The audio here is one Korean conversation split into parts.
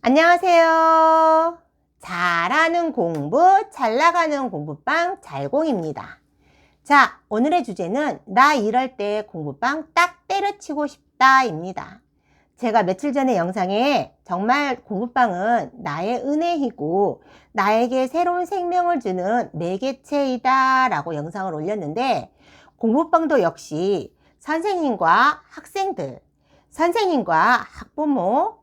안녕하세요. 잘하는 공부, 잘 나가는 공부방 잘공입니다. 자, 오늘의 주제는 나 이럴 때 공부방 딱 때려치고 싶다입니다. 제가 며칠 전에 영상에 정말 공부방은 나의 은혜이고 나에게 새로운 생명을 주는 매개체이다 라고 영상을 올렸는데, 공부방도 역시 선생님과 학생들, 선생님과 학부모,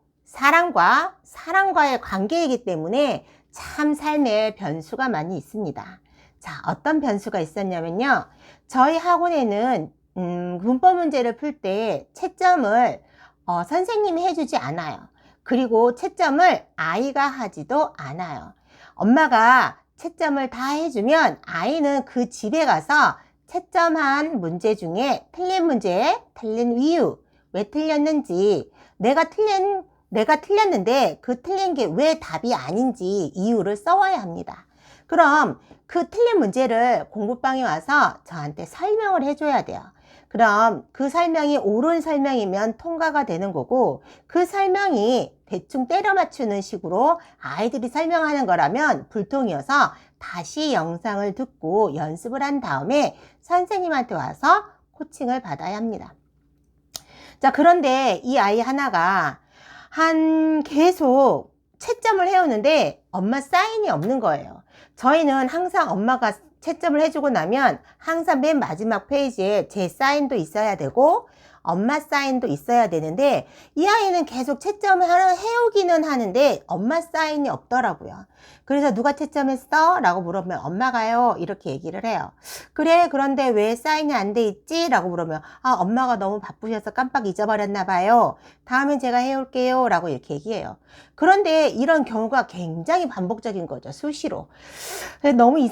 사람과의 관계이기 때문에 참 삶에 변수가 많이 있습니다. 자, 어떤 변수가 있었냐면요. 저희 학원에는 문법 문제를 풀 때 채점을 선생님이 해주지 않아요. 그리고 채점을 아이가 하지도 않아요. 엄마가 채점을 다 해주면 아이는 그 집에 가서 채점한 문제 중에 틀린 문제, 틀린 이유, 왜 틀렸는지, 내가 틀렸는데 그 틀린 게 왜 답이 아닌지 이유를 써와야 합니다. 그럼 그 틀린 문제를 공부방에 와서 저한테 설명을 해줘야 돼요. 그럼 그 설명이 옳은 설명이면 통과가 되는 거고, 그 설명이 대충 때려 맞추는 식으로 아이들이 설명하는 거라면 불통이어서 다시 영상을 듣고 연습을 한 다음에 선생님한테 와서 코칭을 받아야 합니다. 자, 그런데 이 아이 하나가 계속 채점을 해오는데 엄마 사인이 없는 거예요. 저희는 항상 엄마가 채점을 해주고 나면 항상 맨 마지막 페이지에 제 사인도 있어야 되고 엄마 사인도 있어야 되는데, 이 아이는 계속 채점을 해오기는 하는데 엄마 사인이 없더라고요. 그래서 누가 채점했어? 라고 물어보면 엄마가요, 이렇게 얘기를 해요. 그래, 그런데 왜 사인이 안 돼 있지? 라고 물으면 엄마가 너무 바쁘셔서 깜빡 잊어버렸나 봐요. 다음엔 제가 해올게요, 라고 이렇게 얘기해요. 그런데 이런 경우가 굉장히 반복적인 거죠, 수시로.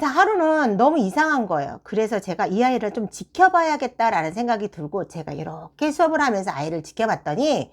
하루는 너무 이상한 거예요. 그래서 제가 이 아이를 좀 지켜봐야겠다라는 생각이 들고, 제가 이렇게 수업을 하면서 아이를 지켜봤더니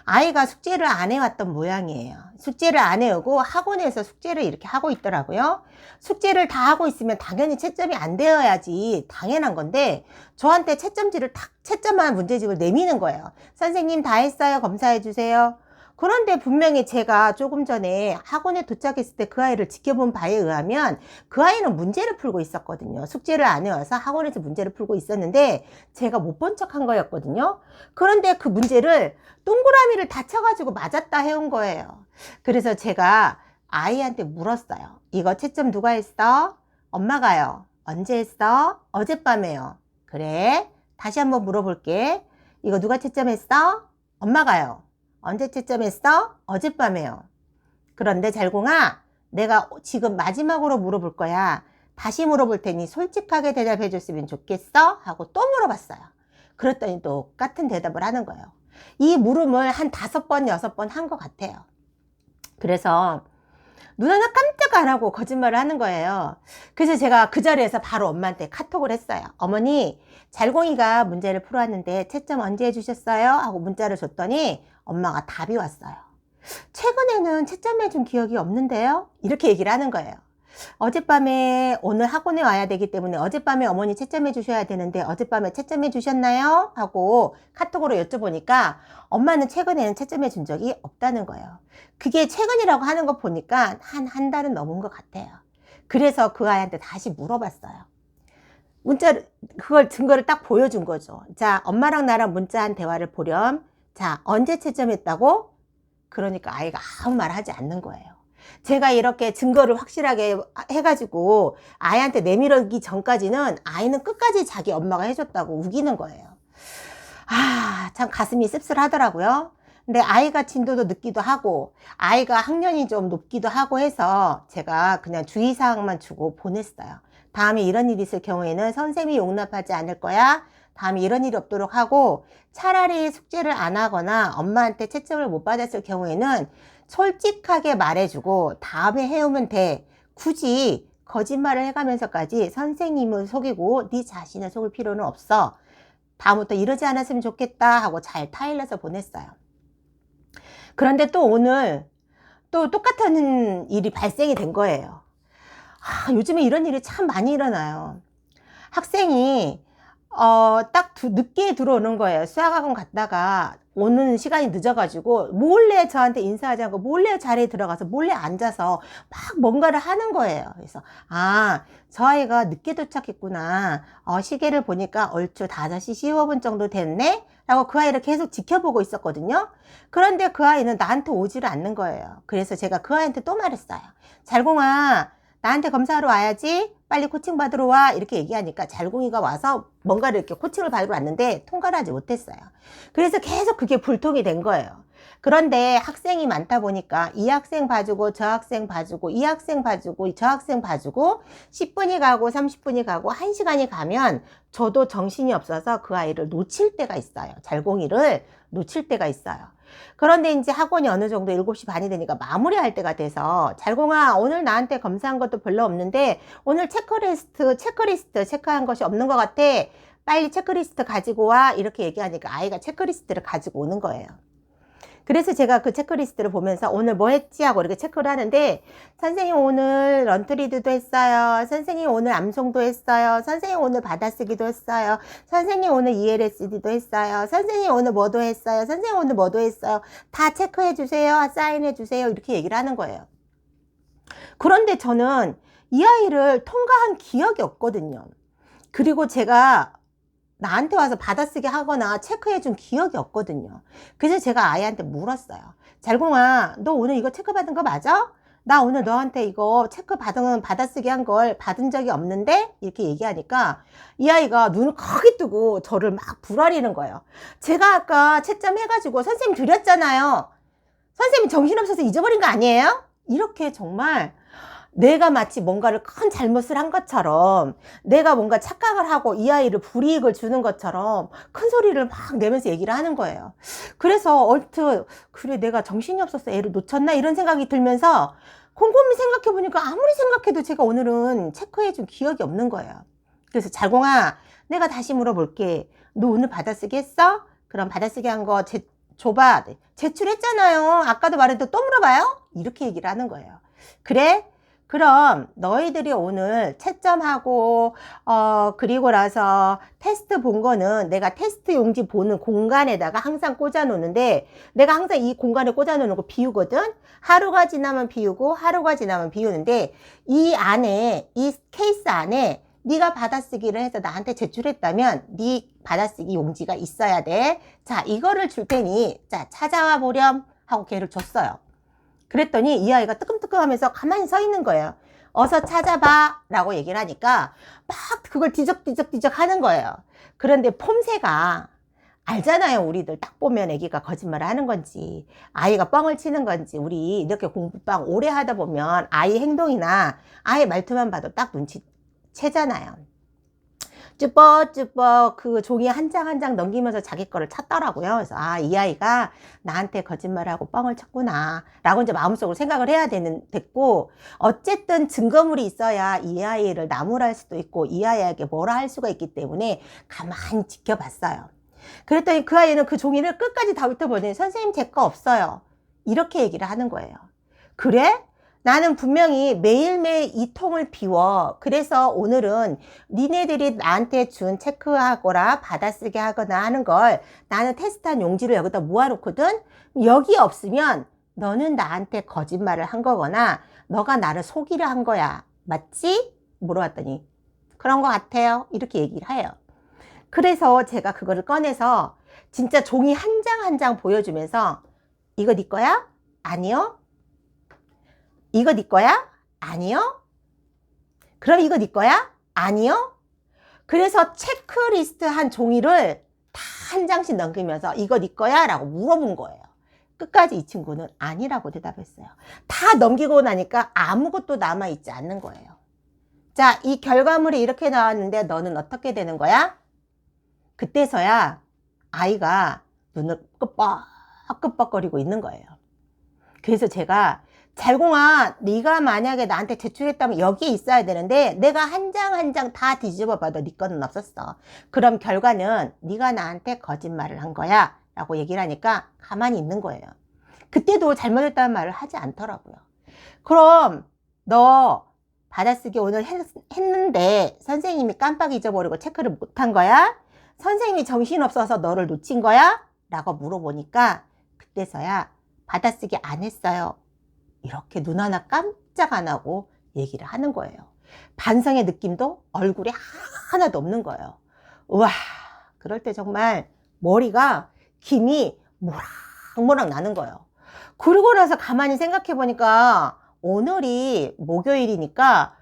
아이가 숙제를 안 해왔던 모양이에요. 숙제를 안 해오고 학원에서 숙제를 이렇게 하고 있더라고요. 숙제를 다 하고 있으면 당연히 채점이 안 되어야지 당연한 건데, 저한테 채점한 문제집을 내미는 거예요. 선생님 다 했어요, 검사해 주세요. 그런데 분명히 제가 조금 전에 학원에 도착했을 때 그 아이를 지켜본 바에 의하면 그 아이는 문제를 풀고 있었거든요. 숙제를 안 해와서 학원에서 문제를 풀고 있었는데 제가 못 본 척한 거였거든요. 그런데 그 문제를 동그라미를 다 쳐가지고 맞았다 해온 거예요. 그래서 제가 아이한테 물었어요. 이거 채점 누가 했어? 엄마가요. 언제 했어? 어젯밤에요. 그래, 다시 한번 물어볼게. 이거 누가 채점했어? 엄마가요. 언제 채점했어? 어젯밤에요. 그런데 잘공아, 내가 지금 마지막으로 물어볼 거야. 다시 물어볼 테니 솔직하게 대답해 줬으면 좋겠어? 하고 또 물어봤어요. 그랬더니 똑같은 대답을 하는 거예요. 이 물음을 한 5번, 6번 한 것 같아요. 그래서 눈 하나 깜짝 안 하고 거짓말을 하는 거예요. 그래서 제가 그 자리에서 바로 엄마한테 카톡을 했어요. 어머니, 잘공이가 문제를 풀어왔는데 채점 언제 해주셨어요? 하고 문자를 줬더니 엄마가 답이 왔어요. 최근에는 채점해 준 기억이 없는데요? 이렇게 얘기를 하는 거예요. 어젯밤에 오늘 학원에 와야 되기 때문에 어젯밤에 어머니 채점해 주셔야 되는데 어젯밤에 채점해 주셨나요? 하고 카톡으로 여쭤보니까 엄마는 최근에는 채점해 준 적이 없다는 거예요. 그게 최근이라고 하는 거 보니까 한 달은 넘은 것 같아요. 그래서 그 아이한테 다시 물어봤어요. 그걸 증거를 딱 보여준 거죠. 자, 엄마랑 나랑 문자한 대화를 보렴. 자, 언제 채점했다고? 그러니까 아이가 아무 말 하지 않는 거예요. 제가 이렇게 증거를 확실하게 해가지고 아이한테 내밀기 전까지는 아이는 끝까지 자기 엄마가 해줬다고 우기는 거예요. 참 가슴이 씁쓸하더라고요. 근데 아이가 진도도 늦기도 하고 아이가 학년이 좀 높기도 하고 해서 제가 그냥 주의사항만 주고 보냈어요. 다음에 이런 일이 있을 경우에는 선생님이 용납하지 않을 거야. 다음에 이런 일이 없도록 하고, 차라리 숙제를 안 하거나 엄마한테 채점을 못 받았을 경우에는 솔직하게 말해주고 다음에 해오면 돼. 굳이 거짓말을 해가면서까지 선생님을 속이고 네 자신을 속일 필요는 없어. 다음부터 이러지 않았으면 좋겠다 하고 잘 타일러서 보냈어요. 그런데 또 오늘 또 똑같은 일이 발생이 된 거예요. 요즘에 이런 일이 참 많이 일어나요. 학생이 딱 늦게 들어오는 거예요. 수학학원 갔다가 오는 시간이 늦어가지고 몰래 저한테 인사하지 않고 몰래 자리에 들어가서 몰래 앉아서 막 뭔가를 하는 거예요. 그래서 저 아이가 늦게 도착했구나. 시계를 보니까 얼추 5시 15분 정도 됐네? 라고 그 아이를 계속 지켜보고 있었거든요. 그런데 그 아이는 나한테 오지를 않는 거예요. 그래서 제가 그 아이한테 또 말했어요. 잘공아, 나한테 검사하러 와야지. 빨리 코칭 받으러 와. 이렇게 얘기하니까 잘공이가 와서 뭔가를 이렇게 코칭을 받으러 왔는데 통과를 하지 못했어요. 그래서 계속 그게 불통이 된 거예요. 그런데 학생이 많다 보니까 이 학생 봐주고 저 학생 봐주고 이 학생 봐주고 저 학생 봐주고 10분이 가고 30분이 가고 1시간이 가면 저도 정신이 없어서 그 아이를 놓칠 때가 있어요. 잘공이를 놓칠 때가 있어요. 그런데 이제 학원이 어느 정도 7시 반이 되니까 마무리할 때가 돼서 잘공아, 오늘 나한테 검사한 것도 별로 없는데 오늘 체크리스트 체크한 것이 없는 것 같아. 빨리 체크리스트 가지고 와. 이렇게 얘기하니까 아이가 체크리스트를 가지고 오는 거예요. 그래서 제가 그 체크리스트를 보면서 오늘 뭐 했지 하고 이렇게 체크를 하는데, 선생님 오늘 런트리드도 했어요. 선생님 오늘 암송도 했어요. 선생님 오늘 받아쓰기도 했어요. 선생님 오늘 ELSD도 했어요. 선생님 오늘 뭐도 했어요. 선생님 오늘 뭐도 했어요. 다 체크해 주세요. 사인해 주세요. 이렇게 얘기를 하는 거예요. 그런데 저는 이 아이를 통과한 기억이 없거든요. 그리고 제가 나한테 와서 받아쓰기 하거나 체크해 준 기억이 없거든요. 그래서 제가 아이한테 물었어요. 잘공아, 너 오늘 이거 체크받은 거 맞아? 나 오늘 너한테 이거 받아쓰기 한 걸 받은 적이 없는데? 이렇게 얘기하니까 이 아이가 눈을 크게 뜨고 저를 막 부라리는 거예요. 제가 아까 채점 해가지고 선생님 드렸잖아요. 선생님 정신없어서 잊어버린 거 아니에요? 이렇게 정말 내가 마치 뭔가를 큰 잘못을 한 것처럼, 내가 뭔가 착각을 하고 이 아이를 불이익을 주는 것처럼 큰 소리를 막 내면서 얘기를 하는 거예요. 그래서 얼핏 그래, 내가 정신이 없어서 애를 놓쳤나 이런 생각이 들면서 곰곰이 생각해 보니까 아무리 생각해도 제가 오늘은 체크해 준 기억이 없는 거예요. 그래서 잘공아, 내가 다시 물어볼게. 너 오늘 받아쓰기 했어? 그럼 받아쓰기 한 거 줘봐. 제출했잖아요. 아까도 말했는데 또 물어봐요? 이렇게 얘기를 하는 거예요. 그래? 그럼 너희들이 오늘 채점하고 그리고 나서 테스트 본 거는 내가 테스트 용지 보는 공간에다가 항상 꽂아 놓는데, 내가 항상 이 공간에 꽂아 놓는 거 비우거든. 하루가 지나면 비우고 하루가 지나면 비우는데, 이 안에, 이 케이스 안에 네가 받아쓰기를 해서 나한테 제출했다면 네 받아쓰기 용지가 있어야 돼. 자, 이거를 줄 테니 자, 찾아와 보렴 하고 걔를 줬어요. 그랬더니 이 아이가 뜨끔뜨끔하면서 가만히 서 있는 거예요. 어서 찾아봐 라고 얘기를 하니까 막 그걸 뒤적뒤적 하는 거예요. 그런데 폼새가 알잖아요. 우리들 딱 보면 애기가 거짓말을 하는 건지 아이가 뻥을 치는 건지. 우리 이렇게 공부방 오래 하다 보면 아이 행동이나 아이 말투만 봐도 딱 눈치채잖아요. 쭈뼛쭈뼛 그 종이 한 장 한 장 넘기면서 자기 거를 찾더라고요. 그래서 이 아이가 나한테 거짓말하고 뻥을 쳤구나 라고 이제 마음속으로 생각을 해야 됐고, 어쨌든 증거물이 있어야 이 아이를 나무랄 수도 있고 이 아이에게 뭐라 할 수가 있기 때문에 가만히 지켜봤어요. 그랬더니 그 아이는 그 종이를 끝까지 다 훑어보니 선생님 제 거 없어요 이렇게 얘기를 하는 거예요. 그래? 나는 분명히 매일매일 이 통을 비워. 그래서 오늘은 니네들이 나한테 준 체크하거나 받아쓰기 하거나 하는 걸 나는 테스트한 용지를 여기다 모아놓거든. 여기 없으면 너는 나한테 거짓말을 한 거거나 너가 나를 속이려 한 거야. 맞지? 물어봤더니 그런 것 같아요. 이렇게 얘기를 해요. 그래서 제가 그거를 꺼내서 진짜 종이 한 장 한 장 보여주면서 이거 네 거야? 아니요. 이거 네 거야? 아니요. 그럼 이거 네 거야? 아니요. 그래서 체크리스트 한 종이를 다 한 장씩 넘기면서 이거 네 거야? 라고 물어본 거예요. 끝까지 이 친구는 아니라고 대답했어요. 다 넘기고 나니까 아무것도 남아있지 않는 거예요. 자, 이 결과물이 이렇게 나왔는데 너는 어떻게 되는 거야? 그때서야 아이가 눈을 끄뻑끄뻑거리고 있는 거예요. 그래서 제가 잘공아, 네가 만약에 나한테 제출했다면 여기에 있어야 되는데 내가 한 장 한 장 다 뒤집어 봐도 네 거는 없었어. 그럼 결과는 네가 나한테 거짓말을 한 거야 라고 얘기를 하니까 가만히 있는 거예요. 그때도 잘못했다는 말을 하지 않더라고요. 그럼 너 받아쓰기 오늘 했는데 선생님이 깜빡 잊어버리고 체크를 못한 거야? 선생님이 정신없어서 너를 놓친 거야? 라고 물어보니까 그때서야 받아쓰기 안 했어요. 이렇게 눈 하나 깜짝 안 하고 얘기를 하는 거예요. 반성의 느낌도 얼굴에 하나도 없는 거예요. 우와, 그럴 때 정말 머리가 김이 모락모락 나는 거예요. 그러고 나서 가만히 생각해 보니까 오늘이 목요일이니까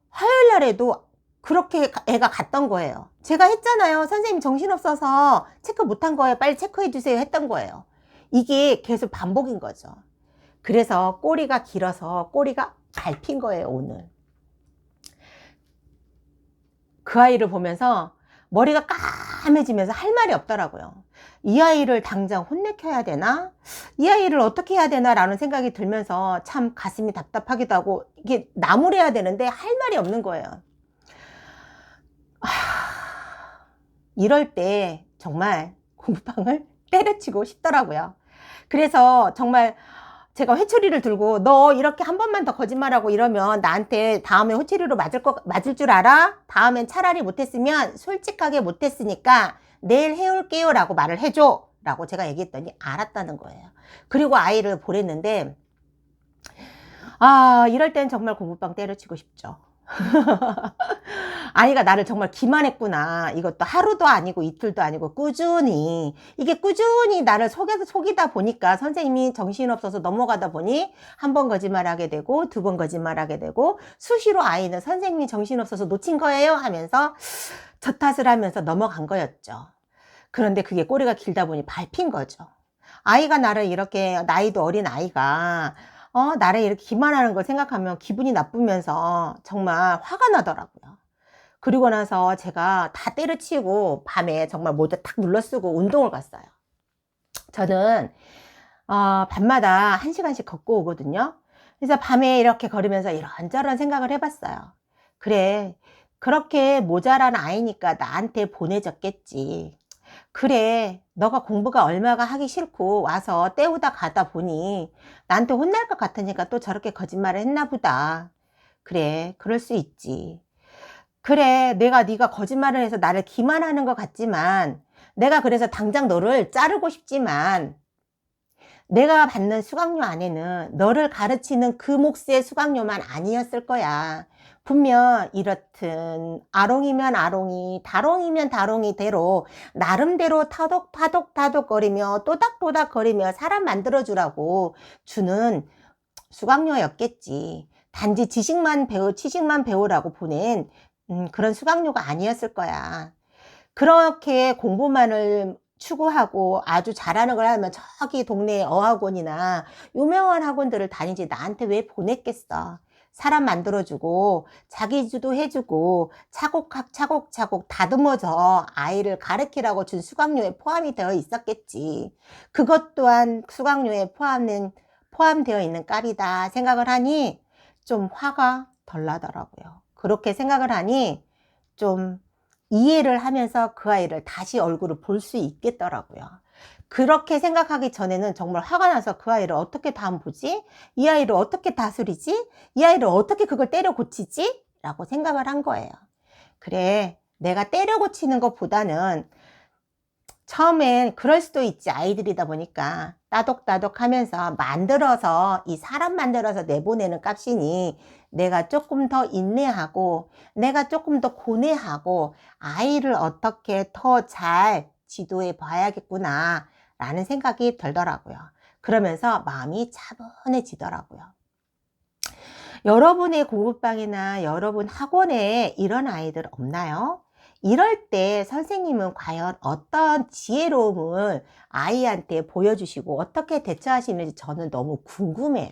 화요일 날에도 그렇게 애가 갔던 거예요. 제가 했잖아요. 선생님 정신없어서 체크 못한 거예요. 빨리 체크해 주세요 했던 거예요. 이게 계속 반복인 거죠. 그래서 꼬리가 길어서 꼬리가 밟힌 거예요, 오늘. 그 아이를 보면서 머리가 까매지면서 할 말이 없더라고요. 이 아이를 당장 혼내켜야 되나? 이 아이를 어떻게 해야 되나? 라는 생각이 들면서 참 가슴이 답답하기도 하고, 이게 나무래야 되는데 할 말이 없는 거예요. 이럴 때 정말 공부방을 때려치고 싶더라고요. 그래서 정말 제가 회초리를 들고 너 이렇게 한 번만 더 거짓말하고 이러면 나한테 다음에 회초리로 맞을 줄 알아? 다음엔 차라리 못했으면 솔직하게 못했으니까 내일 해올게요 라고 말을 해줘 라고 제가 얘기했더니 알았다는 거예요. 그리고 아이를 보냈는데 이럴 땐 정말 공부방 때려치고 싶죠. 아이가 나를 정말 기만했구나. 이것도 하루도 아니고 이틀도 아니고 꾸준히, 이게 꾸준히 나를 속이다 보니까 선생님이 정신없어서 넘어가다 보니 한 번 거짓말하게 되고 두 번 거짓말하게 되고 수시로 아이는 선생님이 정신없어서 놓친 거예요 하면서 저 탓을 하면서 넘어간 거였죠. 그런데 그게 꼬리가 길다 보니 밟힌 거죠. 아이가 나를 이렇게, 나이도 어린 아이가 나를 이렇게 기만하는 걸 생각하면 기분이 나쁘면서 정말 화가 나더라고요. 그리고 나서 제가 다 때려치우고 밤에 정말 모자 탁 눌러쓰고 운동을 갔어요. 저는 밤마다 1시간씩 걷고 오거든요. 그래서 밤에 이렇게 걸으면서 이런저런 생각을 해봤어요. 그래, 그렇게 모자란 아이니까 나한테 보내졌겠지. 그래, 너가 공부가 얼마가 하기 싫고 와서 때우다 가다 보니 나한테 혼날 것 같으니까 또 저렇게 거짓말을 했나 보다. 그래, 그럴 수 있지. 그래, 네가 거짓말을 해서 나를 기만하는 것 같지만 내가 그래서 당장 너를 자르고 싶지만 내가 받는 수강료 안에는 너를 가르치는 그 몫의 수강료만 아니었을 거야. 분명 이렇든 아롱이면 아롱이, 다롱이면 다롱이대로 나름대로 타독타독거리며 또닥또닥거리며 사람 만들어주라고 주는 수강료였겠지. 단지 지식만 배우라고 보낸 그런 수강료가 아니었을 거야. 그렇게 공부만을 추구하고 아주 잘하는 걸 하면 저기 동네 어학원이나 유명한 학원들을 다니지 나한테 왜 보냈겠어. 사람 만들어주고 자기 주도 해주고 차곡차곡 다듬어져 아이를 가르치라고 준 수강료에 포함이 되어 있었겠지. 그것 또한 수강료에 포함되어 있는 값이다 생각을 하니 좀 화가 덜 나더라고요. 그렇게 생각을 하니 좀 이해를 하면서 그 아이를 다시 얼굴을 볼 수 있겠더라고요. 그렇게 생각하기 전에는 정말 화가 나서 그 아이를 어떻게 다음 보지? 이 아이를 어떻게 다스리지? 이 아이를 어떻게 그걸 때려 고치지? 라고 생각을 한 거예요. 그래, 내가 때려 고치는 것보다는 처음엔 그럴 수도 있지. 아이들이다 보니까 따독따독 하면서 만들어서 이 사람 만들어서 내보내는 값이니 내가 조금 더 인내하고 내가 조금 더 고뇌하고 아이를 어떻게 더 잘 지도해 봐야겠구나 라는 생각이 들더라고요. 그러면서 마음이 차분해지더라고요. 여러분의 공부방이나 여러분 학원에 이런 아이들 없나요? 이럴 때 선생님은 과연 어떤 지혜로움을 아이한테 보여주시고 어떻게 대처하시는지 저는 너무 궁금해요.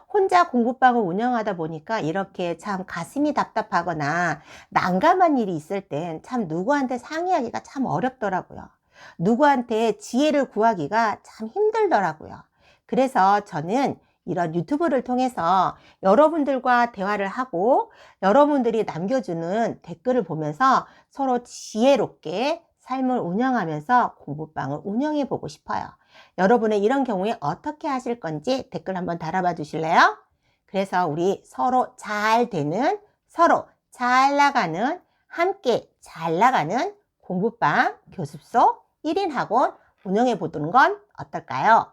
혼자 공부방을 운영하다 보니까 이렇게 참 가슴이 답답하거나 난감한 일이 있을 땐 참 누구한테 상의하기가 참 어렵더라고요. 누구한테 지혜를 구하기가 참 힘들더라고요. 그래서 저는 이런 유튜브를 통해서 여러분들과 대화를 하고 여러분들이 남겨주는 댓글을 보면서 서로 지혜롭게 삶을 운영하면서 공부방을 운영해 보고 싶어요. 여러분의 이런 경우에 어떻게 하실 건지 댓글 한번 달아봐 주실래요? 그래서 우리 서로 잘 되는, 서로 잘 나가는, 함께 잘 나가는 공부방 교습소 1인 학원 운영해 보는 건 어떨까요?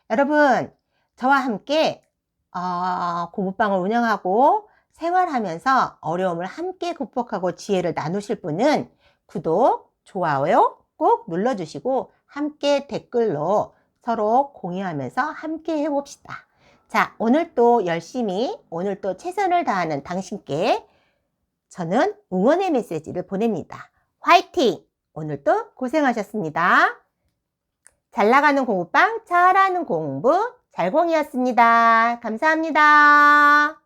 여러분, 저와 함께 공부방을 운영하고 생활하면서 어려움을 함께 극복하고 지혜를 나누실 분은 구독, 좋아요 꼭 눌러주시고 함께 댓글로 서로 공유하면서 함께 해봅시다. 자, 오늘 또 열심히, 오늘 또 최선을 다하는 당신께 저는 응원의 메시지를 보냅니다. 화이팅! 오늘도 고생하셨습니다. 잘 나가는 공부방, 잘하는 공부, 잘공이었습니다. 감사합니다.